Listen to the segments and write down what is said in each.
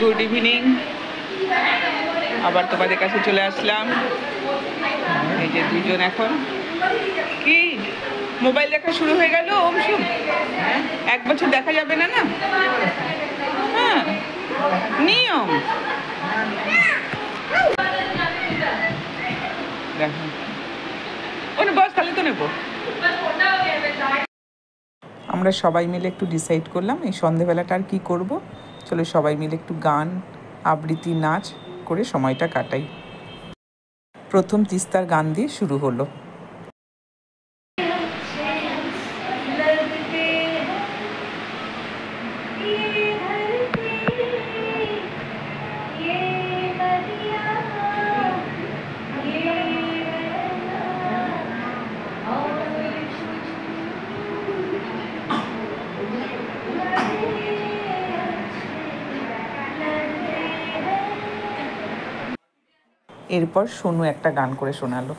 Good evening. আবার তোমাদের কাছে চলে আসলাম। এই যে দুজন এখন কি মোবাইল দেখা শুরু হয়ে গেল। অংশুম 1 বছর দেখা যাবে না, না? হ্যাঁ, নিয়ম। দেখো ওনে বস, তাহলে তো নেবো। আমরা সবাই মিলে একটু ডিসাইড করলাম এই সন্ধেবেলাটা আর কি করব। চলো সবাই মিলে একটু গান আবৃত্তি নাচ করে সময়টা কাটাই। প্রথম তিস্তার গান দিয়ে শুরু হলো। এরপর সোনু একটা গান করে শোনালো।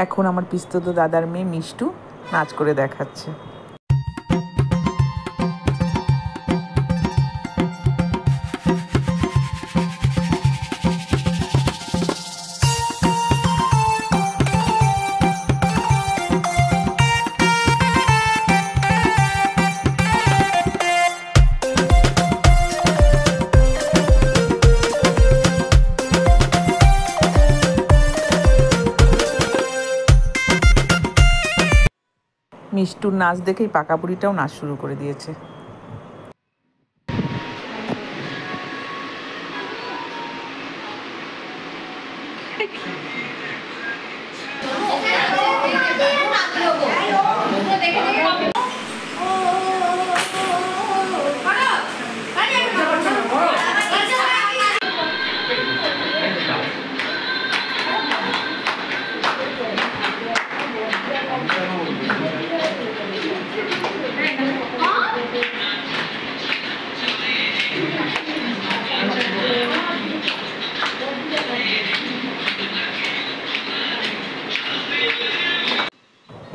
এখন আমার পিস্তত দাদার মেয়ে মিষ্টু নাচ করে দেখাচ্ছে। মিষ্টুর নাচ দেখেই পাকা বুড়িটাও নাচ শুরু করে দিয়েছে।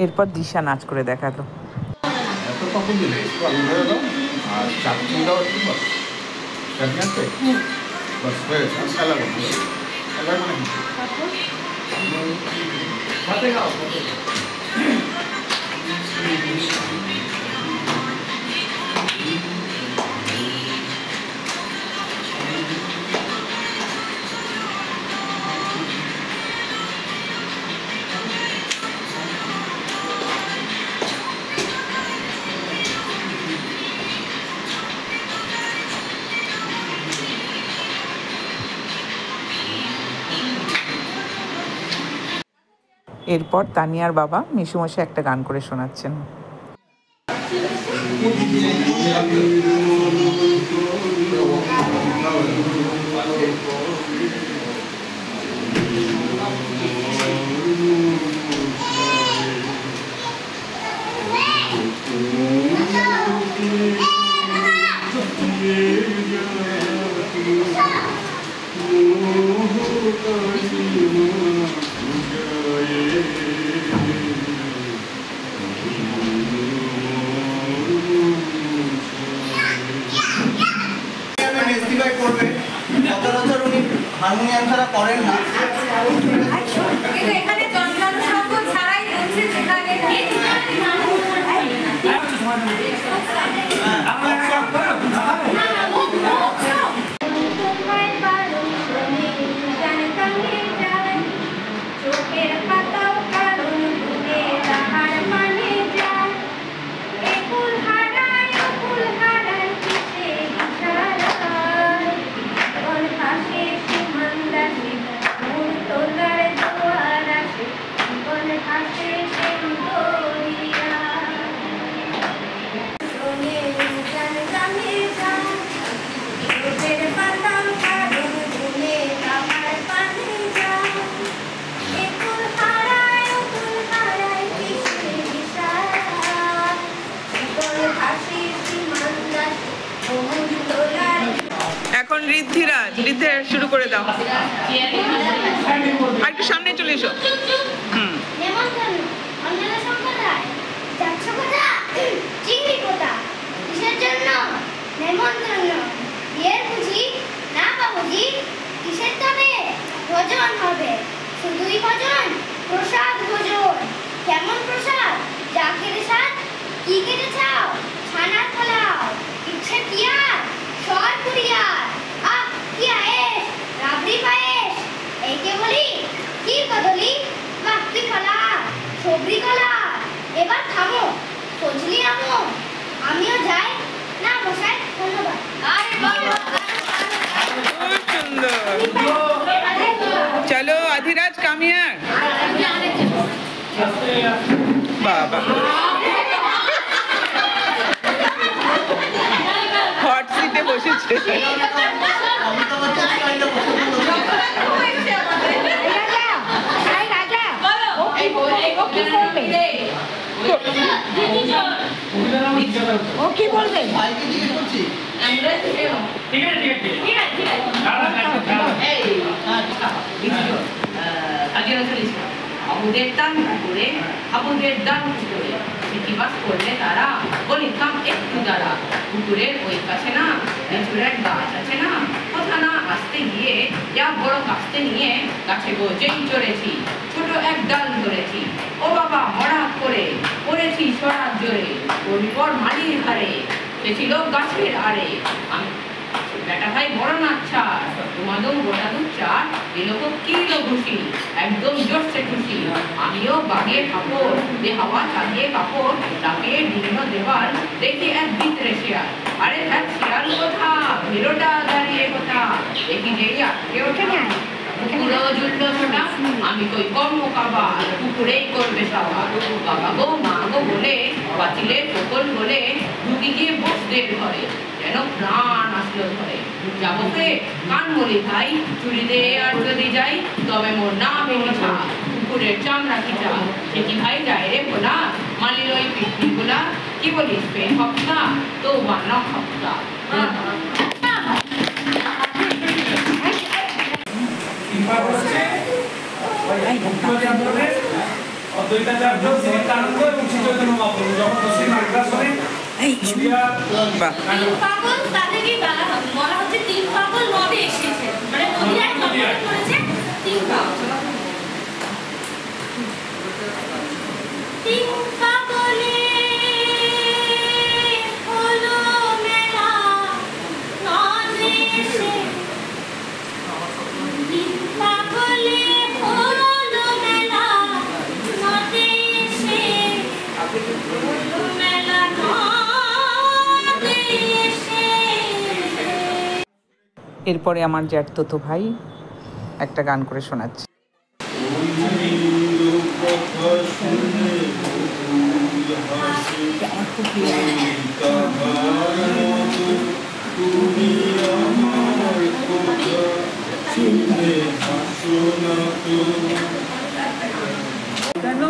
এরপর দিশা নাচ করে দেখালো। এরপর তানিয়ার বাবা মেসুমশাই একটা গান করে শোনাচ্ছেন। হারমোনিয়াম ছাড়া করেন না। এখানে যন্ত্রাংশ ছাড়াই বলছে যেখানে ঋদ্ধিরাজ শুরু করে দাও। আর একটু সামনে চলে এসো। ভোজন হবে, শুধুই ভোজন, প্রসাদ ভোজন। কেমন প্রসাদ? যা খেতে চান। কি খেতে চাও? ছানার পোলাও, ইচ্ছে কি আর সর পুরিয়ার, আহ কি আয়েস, রাবড়ি পায়েস, এইকে বলি কি কদলি, বাহ কি কলা, সবরি কলা। এবার থামো, ফজলি আমো, আমিও যাই না মশাই, ধন্যবাদ। আরে বাবা, খুব সুন্দর। চলো আধিরাজ, কাম হিয়ার। বাবা হট সিটে বসেছে। ও কি বলবে? আবুদের দান করে, আবুদের দান করে সিটিবাস করলে তারা বলিতাম একটু দ্বারা পুকুরের ওই পাশে না লিচুরের গাছ আছে না, কোথা না আসতে গিয়ে যা বড় কাস্তে নিয়ে গাছে গোজেই চড়েছি, ছোট এক ডাল ধরেছি, ও বাবা হঠাৎ করে পড়েছি সরাত জোরে, পরিপর মালির ধারে, সে ছিল গাছের আড়ে। আমি বেটা ভাই বড় নাচ্ছা, তোমাদের গোটা দু চার এলোক কি ঘুষি, একদম জোরসে খুশি। আমিও বাগিয়ে কাপড় যে হাওয়া চালিয়ে কাপড় চাপিয়ে ডিন্ন দেওয়াল, দেখি এক ভিতরে শিয়াল। আরে এক শিয়াল কোথা, ভেরোটা দাঁড়িয়ে কোথা, দেখি যেই আটকে ওঠে না পুরো জুটলো ছোটা। আমি কই কর্ম কাবার, পুকুরেই করবে সবার। বাবা গো মা গো বলে পাতিলের পোকল বলে ঢুকে গিয়ে বসদের ঘরে, যেন প্রাণ আসলো ধরে। যাবো ফে কান বলি ভাই, চুরি দে আর যদি যাই, তবে মোর নাম মিঠা, পুকুরের চামড়া খিচা। সে কি ভাই যায় রে ভোলা, মালির ওই পিঠি ভোলা, কি বলিস ফে হপ্তা, তো বান্ন হপ্তা। অদ্বৈতাচার্য শ্রীকানন্দ এবং শ্রী চৈতন্য মহাপ্রভু যখন পশ্চিম আগ্রাসনে পাগল তাদেরকে বলা হচ্ছে তিন পাগল নদে এসেছে, মানে নদীয়ায় তপস্যা করেছে তিন পাগল। তিন পাগলে হলো মেলা নদে এসে, তিন পাগলে হলো মেলা নদে এসে, হলো মেলা নদে এসে। এরপরে আমার জ্যাঠতো ভাই একটা গান করে শোনাচ্ছে। কেন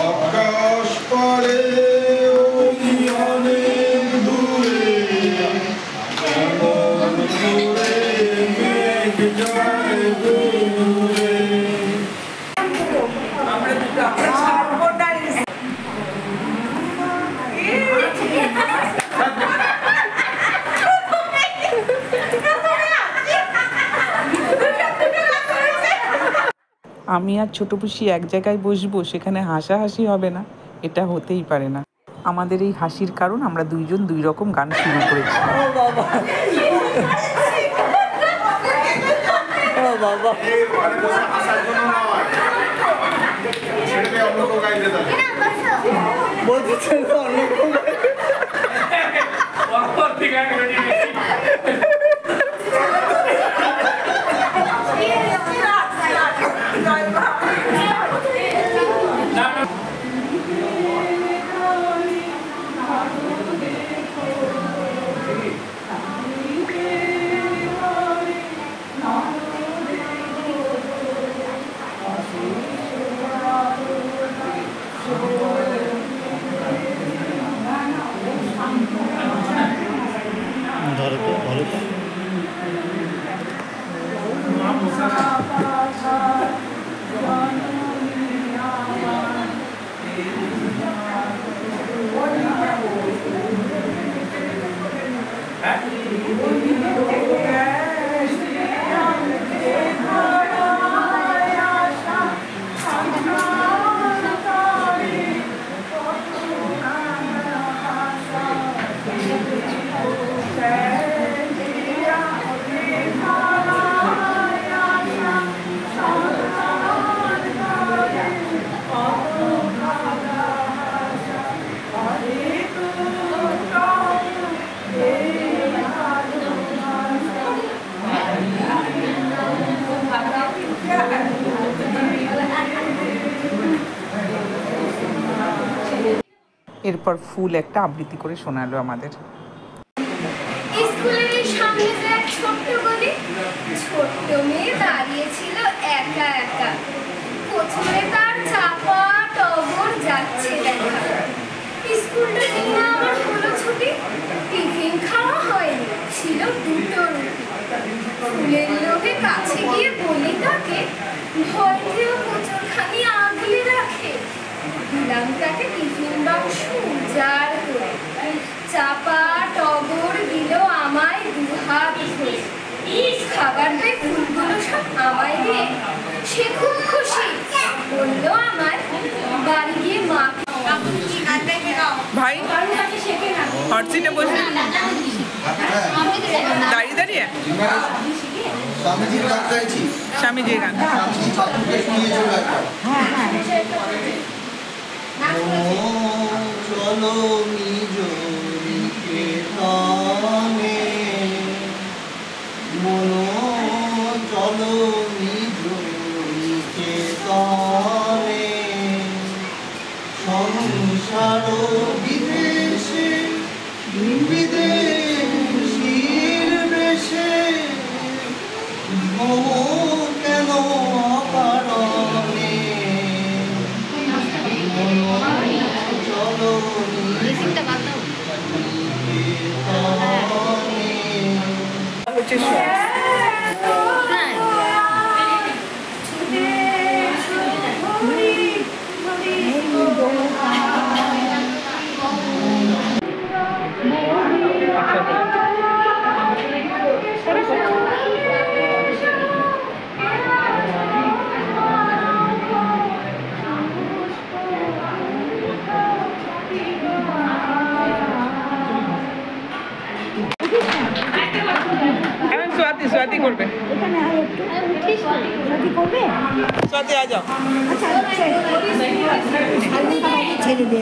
আকাশ পারে অনেক দূরে, কেমন করে মেঘ যায় দূরে। আমরা দুটো আমরা ছাড়বো না। আমি আর ছোট পুষি এক জায়গায় বসবো, সেখানে হাসাহাসি হবে না, এটা হতেই পারে না। আমাদের এই হাসির কারণ আমরা দুইজন দুই রকম গান শুরু করেছি। এরপর ফুল একটা আবৃত্তি করে শোনালো আমাদের। স্কুলের এই সামনে যে এক ছোট্ট গলি, ছোট্ট মেয়ে দাঁড়িয়েছিল একা একা। প্রথমে তার চাপা টগর যাচ্ছে দেখা। স্কুলটা দিনে আমার হলো ছুটি, টিফিন খাওয়া হয়নি, ছিল দুটো রুটি। ফুলের লোভে কাছে গিয়ে বলি তাকে, ভয় পেয়েও কোচরখানি আগলে রাখে। দিলাম তাকে টিফিন বাক্স উজাড় করে, চাপা টগর দিল আমায় দুহাত ধরে। খাবার পেয়ে ফুলগুলো সব আমায় দিয়ে সে খুব খুশি, বলল আমায় বাড়ি গিয়ে মা ভাই হট সিটে বসে দাঁড়িয়ে দাঁড়িয়ে স্বামীজির গান গাইছি। স্বামীজির গান। স্বামীজি ঠাকুরকে শুনিয়েছিল একটা। চলো নিজ নিকেতনে, মনো চলো নিজ নিকেতনে, সংসার বিদেশে বিদেশীর বেশে কেন অকারণে, চলো হচ্ছে स्वाति করবে। स्वाति आ जाओ। ছেড়ে দে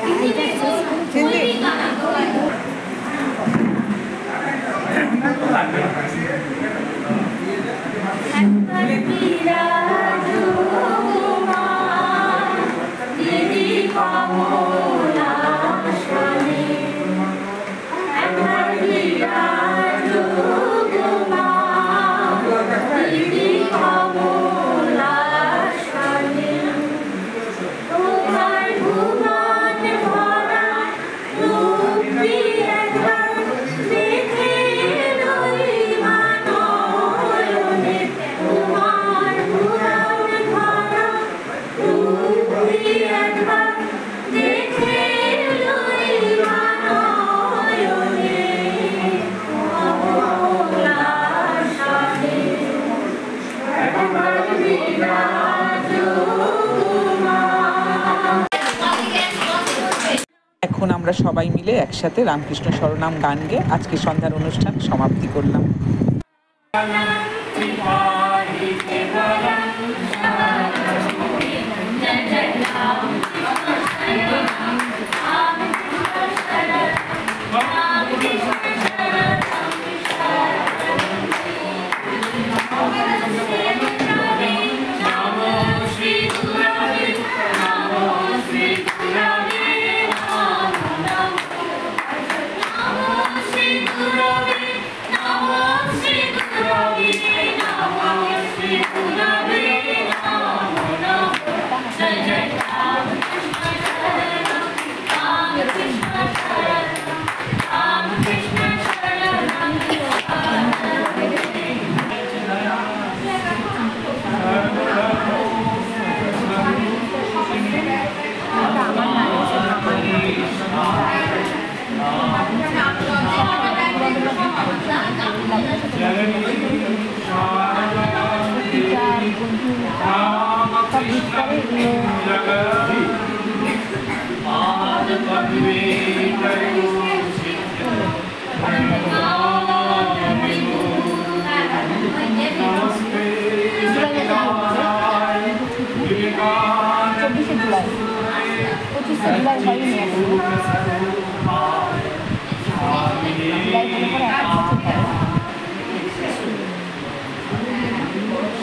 এখন আমরা সবাই মিলে একসাথে রামকৃষ্ণ শরণাম গান গেয়ে আজকে সন্ধ্যার অনুষ্ঠান সমাপ্তি করলাম।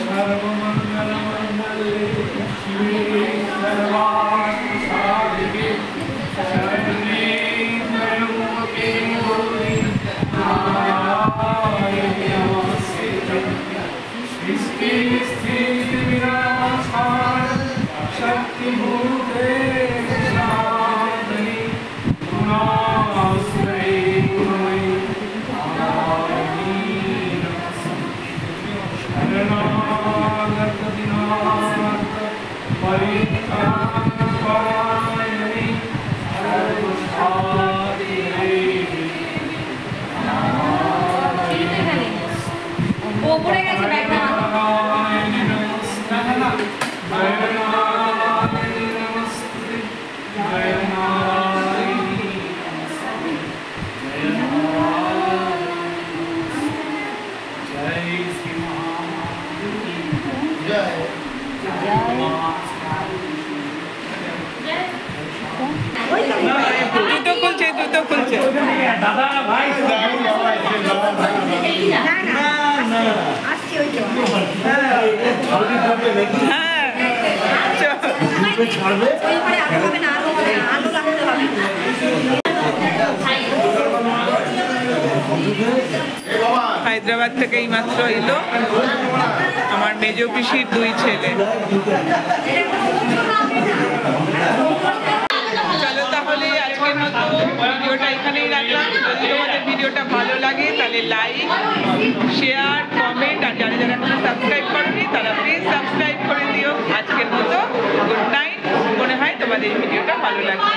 सर्वमंगल सृष्टि स्थिति विनाशाय शक्तिभूते साधनि गुणाश्रये गुणमयि नारायणी शरणागत दिनागत परित्राणपरायणि सर्वसाधिदेवी ওপরে গেছে ব্যাগটা नारायणी नमस्ते जय नारायणी नमस्ते जय नारायणी नमस्ते जय नारायणी जय श्री महामाया জয় জুতো খুলছে दादा भाई আসছি ওই তো হ্যাঁ ছাড়বে এরপরে আলো হবে না আলো লাগাতে হবে হায়দ্রাবাদ থেকে এইমাত্র এলো আমার মেজ পিসির 2 ছেলে। চলো তাহলে আজকের মতো ভিডিওটা এখানেই রাখলাম। যদি তোমাদের ভিডিওটা ভালো লাগে তাহলে লাইক, শেয়ার, কমেন্ট, আর যারা যারা এখনো সাবস্ক্রাইব করেনি তারা প্লিজ সাবস্ক্রাইব করে দিও। আজকের মতো গুড নাইট। মনে হয় তোমাদের এই ভিডিওটা ভালো লাগবে।